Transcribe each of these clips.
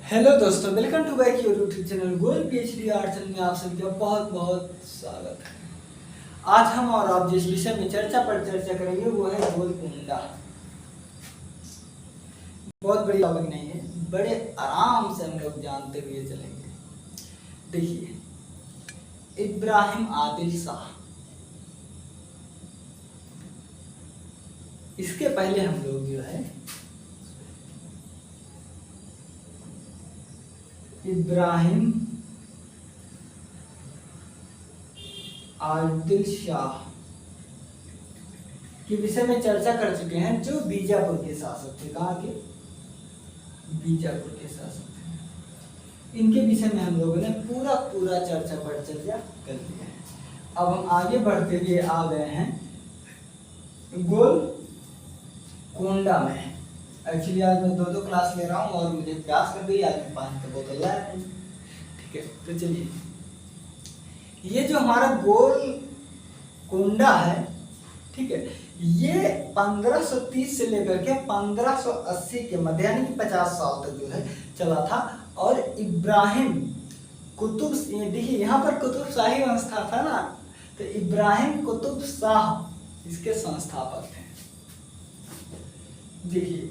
Hello दोस्तों, welcome to back your YouTube channel goal PhD arts में आप सभी का बहुत बहुत स्वागत है। आज हम और आप जिस विषय में चर्चा करेंगे वो है गोलकुंडा। बहुत बड़ी टॉपिक नहीं है, बड़े आराम से हम लोग जानते हुए चलेंगे। देखिए, इब्राहिम आदिल शाह, इसके पहले हम लोग जो है इब्राहिम आदिल शाह के विषय में चर्चा कर चुके हैं, जो बीजापुर के शासक थे। कहाँ के? बीजापुर के शासक थे। इनके विषय में हम लोगों ने पूरा चर्चा कर लिया है। अब हम आगे बढ़ते हुए आ गए हैं गोलकुंडा में। एक्चुअली आज मैं दो क्लास ले रहा हूँ और मुझे प्यास कर गई, आज मैं पानी का बोतल लाया नहीं। ठीक है, तो चलिए, ये जो हमारा गोलकुंडा है, ठीक है, ये 1530 से लेकर के 1580 के मध्य यानी कि 50 साल तक जो है चला था। और इब्राहिम कुतुब, देखिए यहाँ पर कुतुब शाही वंश था ना, तो इब्राहिम कुतुब शाह इसके संस्थापक थे। देखिए,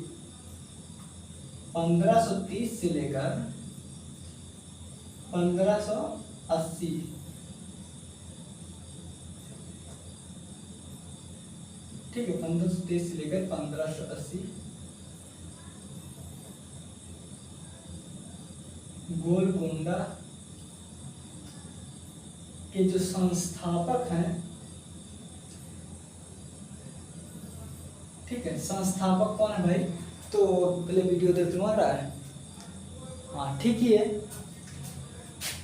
1530 से लेकर 1580, ठीक है, 1530 से लेकर 1580 गोलकुंडा के जो संस्थापक हैं, ठीक है, संस्थापक कौन है भाई? तो पहले वीडियो देखते आ रहा है, हाँ ठीक ही है।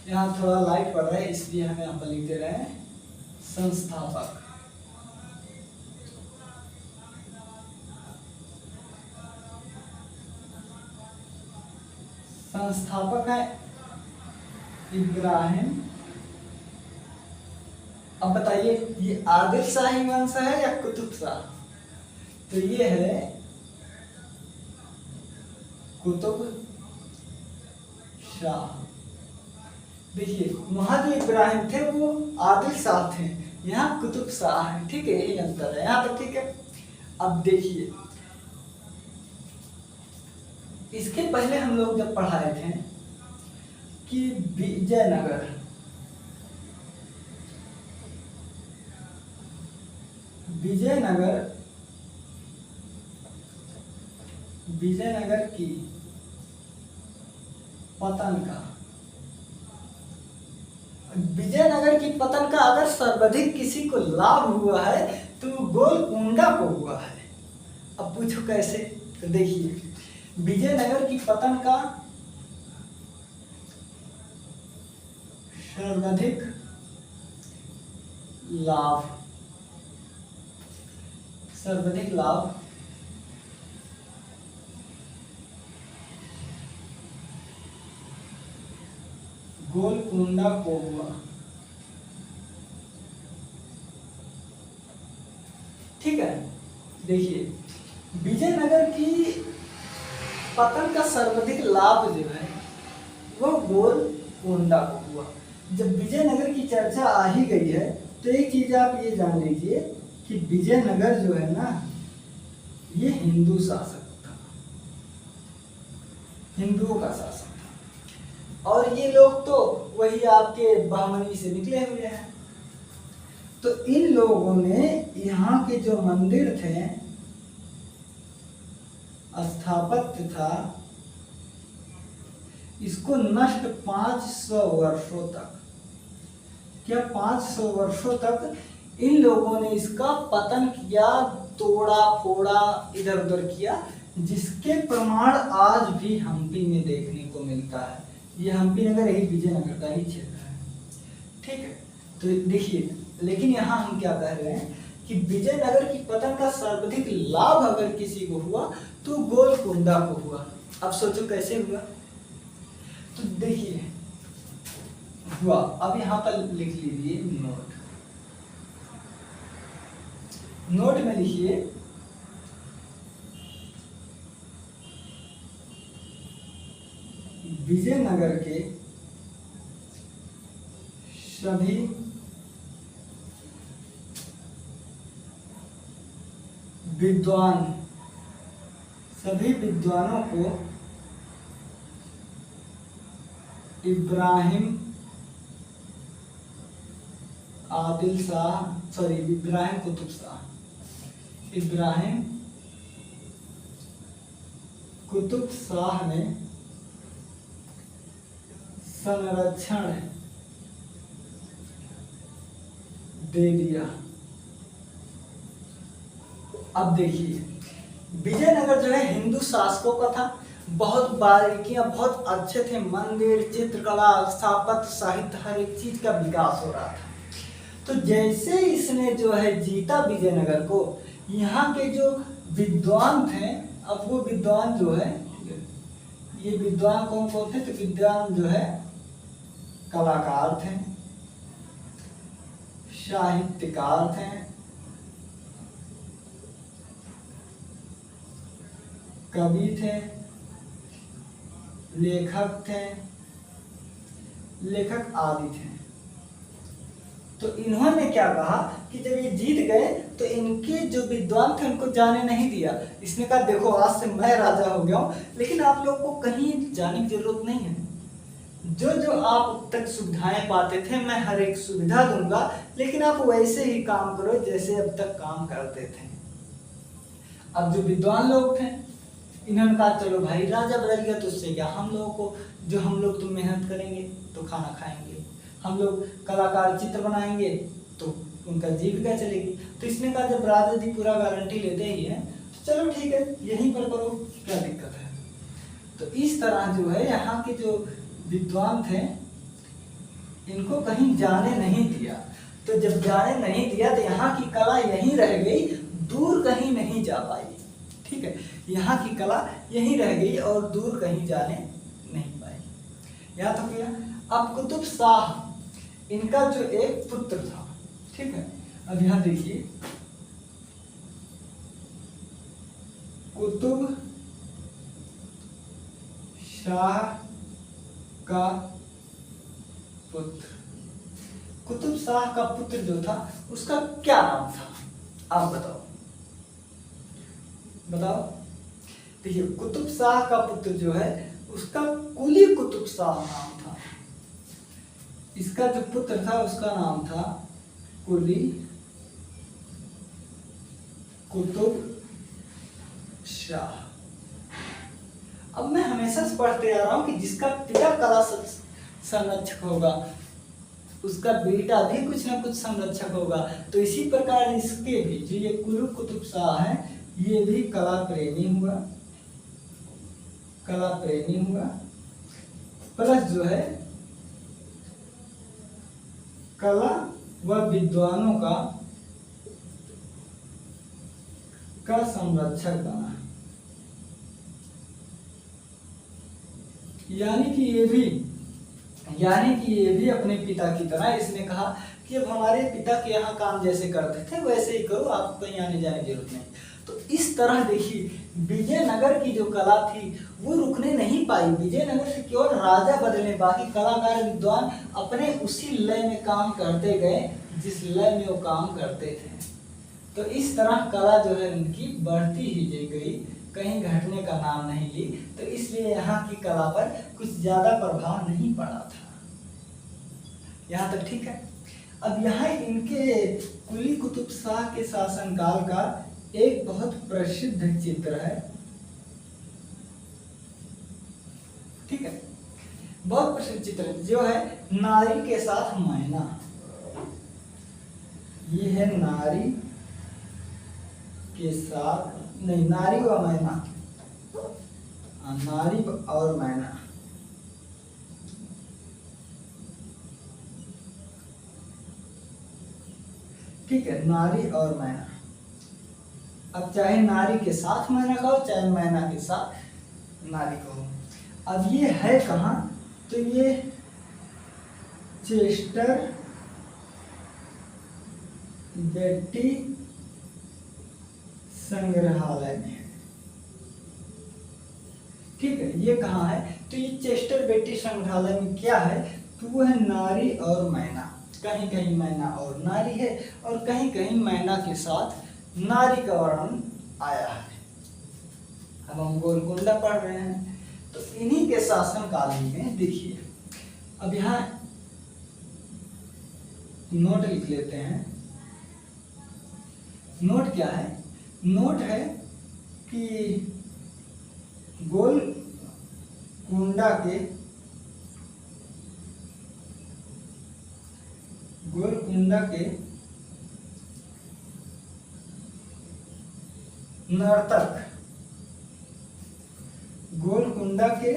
यहाँ थोड़ा लाइट पड़ रहा है इसलिए हम यहाँ पर लिख दे रहे हैं संस्थापक। संस्थापक है इब्राहिम। अब बताइए, ये आदिल शाही वंश है या कुतुब शाह? तो ये है कुतुब शाह। देखिए, वहां जो इब्राहिम थे वो आदिल शाह थे, यहाँ कुतुब शाह है। ठीक है, यही अंतर है यहाँ तक। ठीक है, अब देखिए, इसके पहले हम लोग जब पढ़ाए थे कि विजयनगर की पतन का अगर सर्वाधिक किसी को लाभ हुआ है तो गोलकुंडा को हुआ है। अब पूछो कैसे? तो देखिए, विजयनगर की पतन का सर्वाधिक लाभ गोलकुंडा को हुआ। ठीक है, देखिए, विजयनगर की पतन का सर्वाधिक लाभ जो है वो गोलकुंडा को हुआ। जब विजयनगर की चर्चा आ ही गई है तो एक चीज आप ये जान लीजिए कि विजयनगर जो है ना, ये हिंदू शासक था, हिंदुओं का शासक था। और ये लोग तो वही आपके बहमनी से निकले हुए हैं। तो इन लोगों ने यहाँ के जो मंदिर थे, स्थापत्य था, इसको नष्ट 500 वर्षों तक, क्या 500 वर्षों तक इन लोगों ने इसका पतन किया, तोड़ा फोड़ा, इधर उधर किया, जिसके प्रमाण आज भी हम्पी में देखने को मिलता है। ये हम्पी नगर यही विजयनगर का ही क्षेत्र है। ठीक है, तो देखिए, लेकिन यहाँ हम क्या कह रहे हैं कि विजयनगर की पतन का सर्वाधिक लाभ अगर किसी को हुआ तो गोलकुंडा को हुआ। अब सोचो कैसे हुआ? तो देखिए, हुआ, अब यहाँ पर लिख लीजिए नोट में लिखिए विजयनगर के सभी विद्वानों को इब्राहिम कुतुब शाह ने संरक्षण दे दिया। अब देखिए, विजयनगर जो है हिंदू शासकों का था, बहुत बारीकियां बहुत अच्छे थे, मंदिर, चित्रकला, स्थापत्य, साहित्य, हर एक चीज का विकास हो रहा था। तो जैसे इसने जो है जीता विजयनगर को, यहाँ के जो विद्वान थे, अब वो विद्वान जो है, ये विद्वान कौन कौन थे? तो विद्वान जो है कलाकार थे, साहित्यकार थे, कवि थे, लेखक आदि थे। तो इन्होंने क्या कहा कि जब ये जीत गए तो इनके जो विद्वान थे उनको जाने नहीं दिया। इसने कहा देखो आज से मैं राजा हो गया हूं, लेकिन आप लोग को कहीं जाने की जरूरत नहीं है। जो जो आप अब तक सुविधाएं पाते थे मैं हर एक सुविधा दूंगा, लेकिन आप वैसे ही काम करो जैसे अब तक काम करते थे। अब जो विद्वान लोग थे इन्होंने कहा चलो भाई राजा बदल गया तो उससे क्या, हम लोग तो मेहनत करेंगे तो खाना खाएंगे, हम लोग कलाकार चित्र बनाएंगे तो उनका जीविका चलेगी। तो इसने कहा जब राजा जी पूरा गारंटी लेते ही है तो चलो ठीक है यहीं पर करो, क्या दिक्कत है। तो इस तरह जो है यहाँ के जो विद्वान थे इनको कहीं जाने नहीं दिया। तो जब जाने नहीं दिया तो यहाँ की कला यहीं रह गई, दूर कहीं नहीं जा पाई। ठीक है, यहाँ की कला यहीं रह गई और दूर कहीं जाने नहीं पाई। याद हो गया। अब कुतुब शाह इनका जो एक पुत्र था, ठीक है, अब यहाँ देखिए कुतुब शाह का पुत्र, कुतुब शाह का पुत्र जो था उसका क्या नाम था? आप बताओ। देखिए कुतुब शाह का पुत्र जो है उसका कुली कुतुब शाह नाम था। इसका जो पुत्र था उसका नाम था कुली कुतुब शाह। अब मैं हमेशा से पढ़ते आ रहा हूं कि जिसका पिता कला संरक्षक होगा उसका बेटा भी कुछ ना कुछ संरक्षक होगा। तो इसी प्रकार इसके भी जो ये कुली कुतुब शाह है ये भी कला प्रेमी हुआ, प्लस जो है कला व विद्वानों का संरक्षक बना। यानी कि ये भी अपने पिता की तरह इसने कहा कि अब हमारे पिता के यहाँ काम जैसे करते थे वैसे ही करो, आपको कहीं आने जाने की जरूरत नहीं। तो इस तरह देखिए विजयनगर की जो कला थी वो रुकने नहीं पाई। विजयनगर से केवल राजा बदले, बाकी कलाकार विद्वान अपने उसी लय में काम करते गए जिस लय में वो काम करते थे। तो इस तरह कला जो है उनकी बढ़ती ही गई, कहीं घटने का नाम नहीं ली। तो इसलिए यहाँ की कला पर कुछ ज्यादा प्रभाव नहीं पड़ा था। यहाँ तक ठीक है। अब यहाँ इनके कुली कुतुब शाह के शासनकाल का एक बहुत प्रसिद्ध चित्र है, ठीक है, बहुत प्रसिद्ध चित्र जो है नारी के साथ मैना। ये है नारी के साथ, नहीं, नारी व मैना, नारी और मैना। ठीक है, नारी और मैना। अब चाहे नारी के साथ मैना कहो चाहे मैना के साथ नारी कहो। अब ये है कहाँ? तो ये चेस्टर बेट्टी संग्रहालय में है। ठीक है, ये कहाँ है? तो ये चेस्टर बेटी संग्रहालय में क्या है? तो वो है नारी और मैना। कहीं कहीं मैना और नारी है, और कहीं कहीं मैना के साथ नारी का वर्णन आया है। अब हम गोलकुंडा पढ़ रहे हैं, तो इन्हीं के शासनकाल में देखिए, अब यहाँ नोट लिख लेते हैं। नोट क्या है? नोट है कि गोलकुंडा के नर्तक, गोलकुंडा के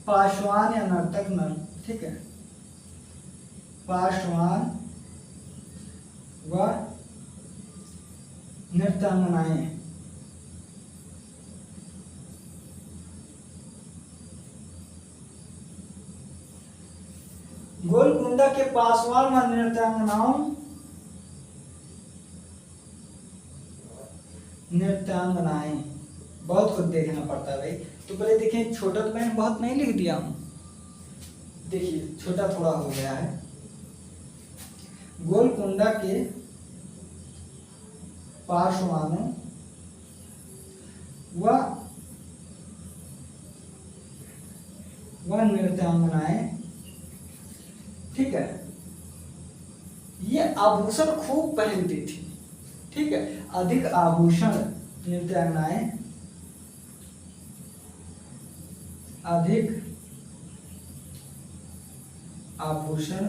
पासवान या नर्तक, ठीक है, पासवान व नृत्यांगनाएं गोलकुंडा के पासवान व नृत्यांगनाएं बहुत कुछ देखना पड़ता है भाई। तो पहले देखिए, छोटा तो मैंने बहुत नहीं लिख दिया हूं, देखिए छोटा थोड़ा हो गया है। गोलकुंडा के पासवानों व नृत्यांगनाएं, ठीक है, ये आभूषण खूब पहनती थी, ठीक है, अधिक आभूषण, नृत्यांगनाएं अधिक आभूषण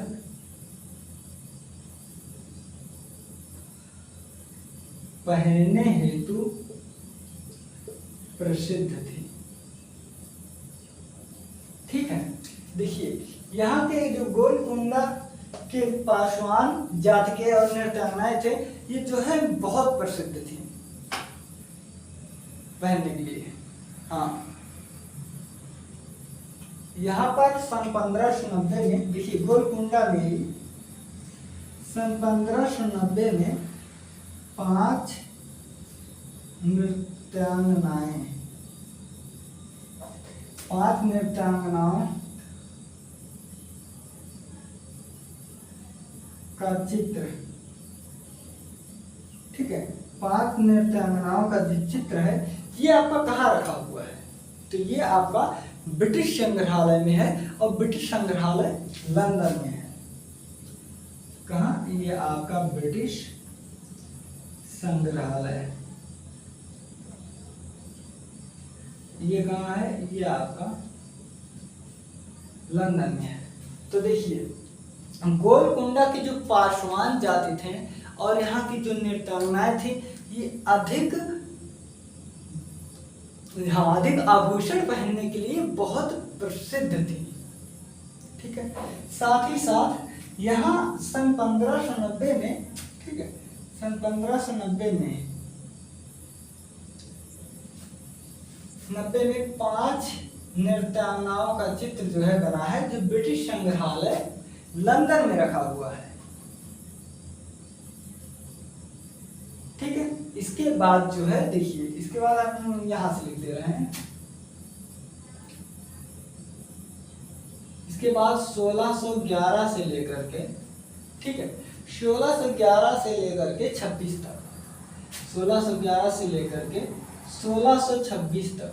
पहनने हेतु प्रसिद्ध थी। ठीक है, देखिए यहाँ के जो गोलकुंडा के पासवान जाति के और नृत्यांगनाएं थे, ये जो है बहुत प्रसिद्ध थी पहनने के लिए। हाँ, यहाँ पर सन 1590 में देखिए, गोलकुंडा में सन 1590 में 5 नृत्यांगनाओं का चित्र, ठीक है, 5 नृत्यांगनाओं का जो चित्र है, ये आपका कहाँ रखा हुआ है? तो ये आपका ब्रिटिश संग्रहालय में है, और ब्रिटिश संग्रहालय लंदन में है। कहाँ? ये आपका ब्रिटिश संग्रहालय, ये कहाँ है? ये आपका लंदन में है। तो देखिए, गोलकुंडा की जो पासवान जाति थे और यहाँ की जो नृत्यांगनाएं थी, ये अधिक आभूषण पहनने के लिए बहुत प्रसिद्ध थी। ठीक है, साथ ही साथ यहाँ सन 1590 में, ठीक है, सन 1590 में 5 नृत्यांगनाओं का चित्र जो है बना है, जो ब्रिटिश संग्रहालय लंदन में रखा हुआ है। ठीक है, इसके बाद जो है देखिए, इसके बाद हम यहां से लिख दे रहे हैं। इसके बाद 1611 से लेकर के, ठीक है, 1611 से लेकर के 26 तक, 1611 से लेकर के 1626 तक,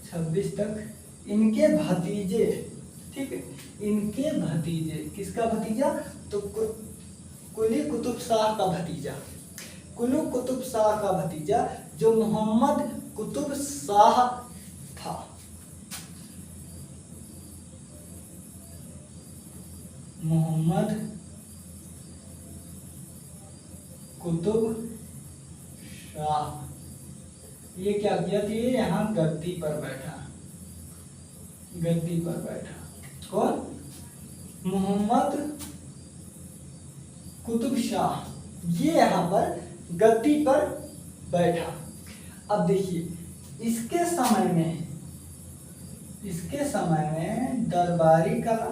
26 तक इनके भतीजे, ठीक है, इनके भतीजे, किसका भतीजा? तो कुली कुतुब शाह का भतीजा, कुली कुतुब शाह का भतीजा, जो मोहम्मद कुतुब शाह था। मोहम्मद कुतुब शाह, ये क्या किया था? ये यहाँ गद्दी पर बैठा, गद्दी पर बैठा। कौन? मोहम्मद कुतुब शाह, ये यहाँ पर गद्दी पर बैठा। अब देखिए, इसके समय में दरबारी कला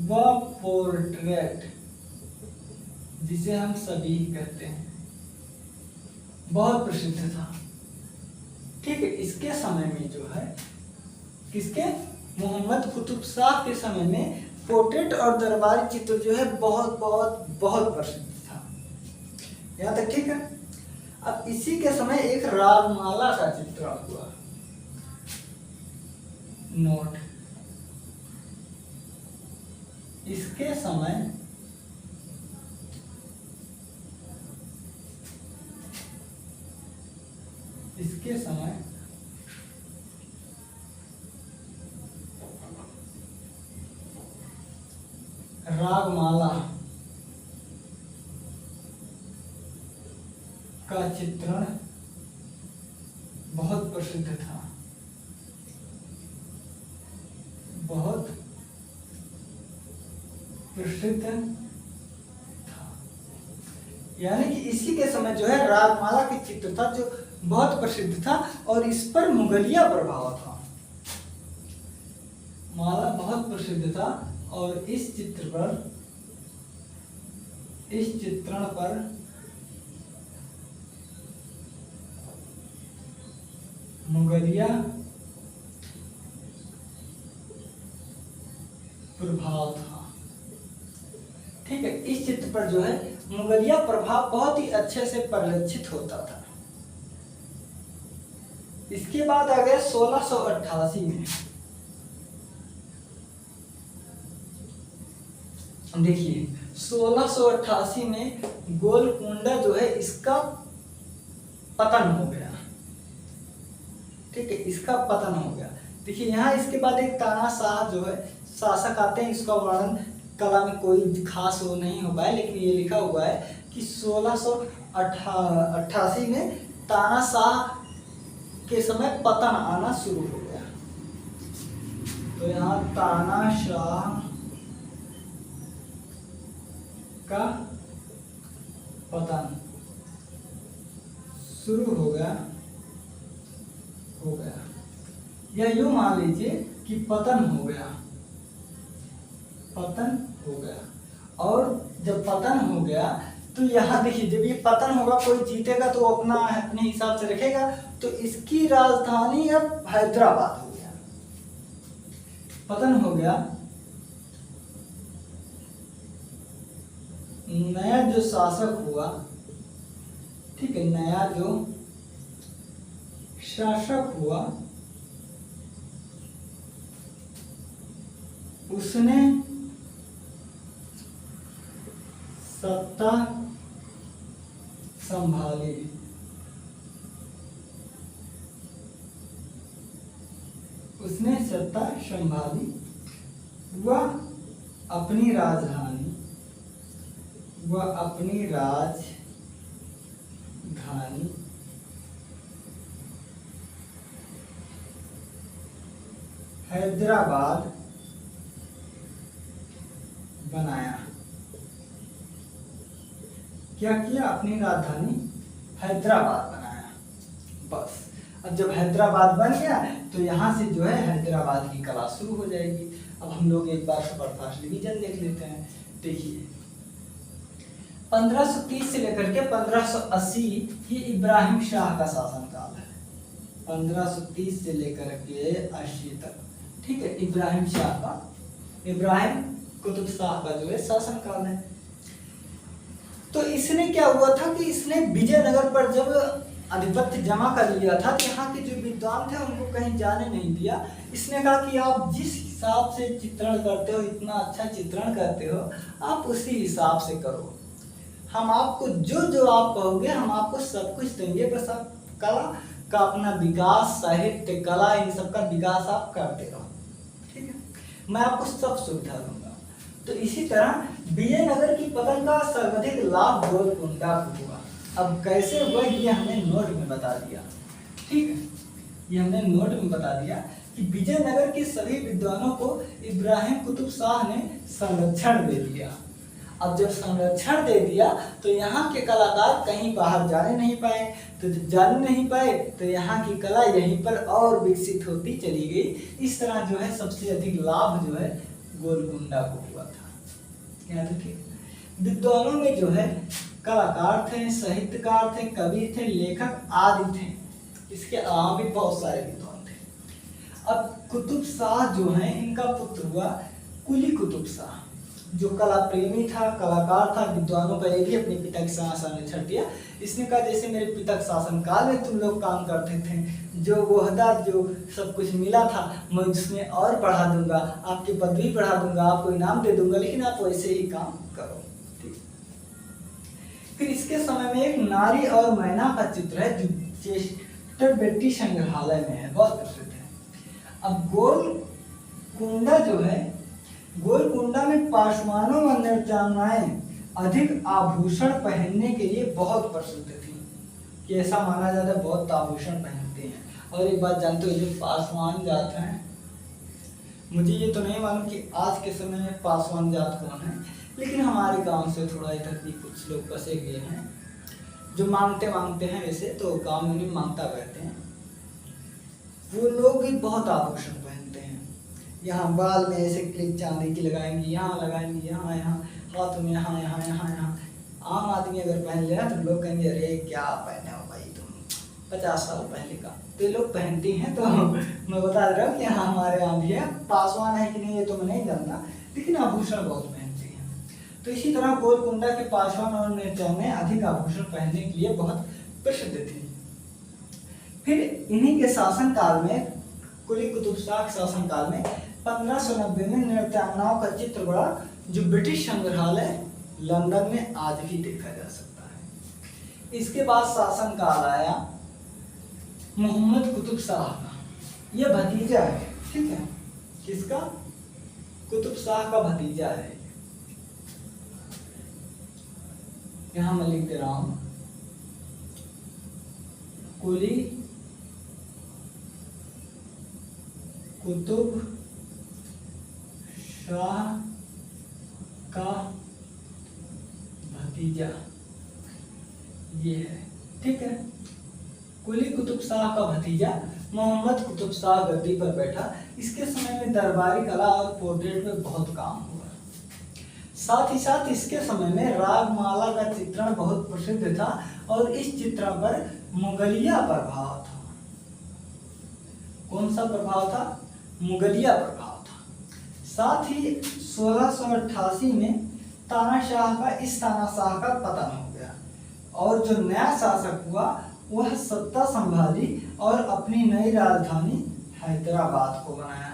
व पोर्ट्रेट जिसे हम सभी कहते हैं, बहुत प्रसिद्ध था। ठीक है, इसके समय में जो है, किसके, मोहम्मद कुतुब शाह के समय में पोर्ट्रेट और दरबारी चित्र जो है बहुत बहुत बहुत प्रसिद्ध था। यहाँ तक ठीक है। अब इसी के समय एक रागमाला का चित्रण हुआ। नोट, इसके समय रागमाला का चित्रण बहुत प्रसिद्ध था, बहुत प्रसिद्ध था। यानी कि इसी के समय जो है रागमाला के चित्र था जो बहुत प्रसिद्ध था और इस पर मुगलिया प्रभाव था। माला बहुत प्रसिद्ध था और इस चित्रण पर मुगलिया प्रभाव था। ठीक है, इस चित्र पर जो है मुगलिया प्रभाव बहुत ही अच्छे से परिलक्षित होता था। इसके बाद आ गया 1688 में। देखिए 1688 में गोलकुंडा जो है इसका पतन हो गया। ठीक है, इसका पतन हो गया। देखिए यहाँ इसके बाद एक तानाशाह जो है शासक आते हैं, इसका वर्णन कला में कोई खास वो नहीं हो पाया, लेकिन ये लिखा हुआ है कि 1688 में तानाशाह के समय पतन आना शुरू हो गया। तो यहाँ तानाशाह का पतन शुरू हो गया। या यूं मान लीजिए कि पतन हो गया। और जब पतन हो गया तो यहाँ देखिए, जब ये पतन होगा कोई जीतेगा तो अपने हिसाब से रखेगा। तो इसकी राजधानी अब हैदराबाद हो गया। पतन हो गया, नया जो शासक हुआ, ठीक है, नया जो शासक हुआ उसने सत्ता संभाली। वह अपनी राजधानी हैदराबाद बनाया। क्या किया? अपनी राजधानी हैदराबाद बनाया। बस अब जब हैदराबाद बन गया तो यहाँ से जो है हैदराबाद की कला शुरू हो जाएगी। अब हम लोग एक बार सुपरफास्ट डिवीजन देख लेते हैं। देखिए 1530 से लेकर के 1580 ये इब्राहिम शाह का शासनकाल है। 1530 से लेकर के 80 तक, ठीक है, इब्राहिम कुतुब शाह का जो है शासनकाल है। तो इसने क्या हुआ था कि इसने विजयनगर पर जब आधिपत्य जमा कर लिया था, यहाँ के जो विद्वान थे उनको कहीं जाने नहीं दिया। इसने कहा कि आप जिस हिसाब से चित्रण करते हो, इतना अच्छा चित्रण करते हो, आप उसी हिसाब से करो। हम आपको जो आप कहोगे हम आपको सब कुछ देंगे, बस आप कला का अपना विकास, साहित्य, कला, इन सब का विकास आप करते रहो, ठीक है, मैं आपको सब सुविधा दूंगा। तो इसी तरह विजयनगर की पतन का सर्वाधिक लाभ गोलकुंडा को हुआ। अब कैसे हुआ ये हमने नोट में बता दिया, ठीक है, ये हमने नोट में बता दिया कि विजयनगर के सभी विद्वानों को इब्राहिम कुतुब शाह ने संरक्षण दे दिया। अब जब संरक्षण दे दिया तो यहाँ के कलाकार कहीं बाहर जाने नहीं पाए। तो जब जाने नहीं पाए तो यहाँ की कला यहीं पर और विकसित होती चली गई। इस तरह जो है सबसे अधिक लाभ जो है गोलकुंडा को हुआ था। यहाँ तो ठीक। विद्वानों में जो है कलाकार थे, साहित्यकार थे, कवि थे, लेखक आदि थे। इसके अलावा भी बहुत सारे विद्वान थे। अब कुतुब शाह जो है इनका पुत्र हुआ कुली कुतुब शाह, जो कला प्रेमी था, कलाकार था, विद्वानों पर भी अपने पिता के शासन छड़ दिया। इसने कहा जैसे मेरे पिता के शासन काल में तुम लोग काम करते थे, जो ओहदा जो सब कुछ मिला था मैं उसमें और बढ़ा दूंगा, आपकी पदवी बढ़ा दूंगा, आपको इनाम दे दूंगा, लेकिन आप वैसे ही काम करो। ठीक। फिर इसके समय में एक नारी और मैना का चित्र है जो चेस्टर बेटी संग्रहालय में है, बहुत प्रसिद्ध है। अब गोलकुंडा जो है, गोलकुंडा में पासवानों व नृत्यांगनाएं अधिक आभूषण पहनने के लिए बहुत प्रसिद्ध थी, कि ऐसा माना जाता है बहुत आभूषण पहनते हैं। और एक बात जानते हो, जो पासवान जात हैं, मुझे ये तो नहीं मालूम कि आज के समय में पासवान जात कौन है, लेकिन हमारे गांव से थोड़ा इधर भी कुछ लोग बसे हुए हैं जो मांगते हैं, वैसे तो गांव में नहीं मांगता कहते हैं। वो लोग भी बहुत आभूषण पहनते हैं, यहाँ बाल में ऐसे क्लिप चांदी की लगाएंगी, यहाँ लगाएंगी, यहाँ हाथों में यहाँ। आम आदमी अगर पहन लिया तो लोग कहेंगे अरे क्या पहने हो भाई तुम, 50 साल पहले का। तो ये लोग पहनती हैं, तो मैं बता रहा हूँ कि हाँ हमारे यहाँ भी है। पासवान है कि नहीं ये तो मैं नहीं जानता, लेकिन आभूषण बहुत पहनती हैं। तो इसी तरह गोलकुंडा के पासवान और नृत्यांगनाएं अधिक आभूषण पहनने के लिए बहुत प्रसिद्ध थी। फिर इन्हीं के शासनकाल में, कुली कुतुब शाह के शासनकाल में 1590 में नृत्यांगनाओं का चित्र बड़ा, जो ब्रिटिश संग्रहालय लंदन में आज भी देखा जा सकता है। इसके बाद शासनकाल आया मोहम्मद कुतुब शाह का, यह भतीजा है। ठीक है, किसका? कुतुब शाह का भतीजा है। यहां मैं लिख दे रहा हूं, कुली कुतुब शाह का भतीजा ये है। ठीक है, कुली कुतुब शाह का भतीजा मोहम्मद कुतुब शाह गद्दी पर बैठा। इसके समय में दरबारी कला और पोर्ट्रेट में बहुत काम हुआ। साथ ही साथ इसके समय में रागमाला का चित्रण बहुत प्रसिद्ध था और इस चित्रण पर मुगलिया प्रभाव था। कौन सा प्रभाव था? मुगलिया प्रभाव था। साथ ही 1688 में तानाशाह का पतन हो गया और जो नया शासक हुआ वह सत्ता संभाली और अपनी नई राजधानी हैदराबाद को बनाया।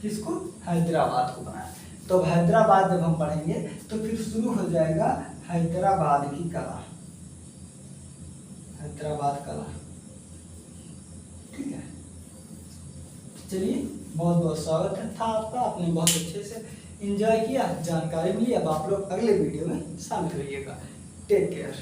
किसको? हैदराबाद को बनाया। तो हैदराबाद जब हम पढ़ेंगे तो फिर शुरू हो जाएगा हैदराबाद की कला, हैदराबाद कला। ठीक है, चलिए बहुत बहुत स्वागत था आपका। आपने बहुत अच्छे से एंजॉय किया, जानकारी मिली। अब आप लोग अगले वीडियो में शामिल रहिएगा। Take care.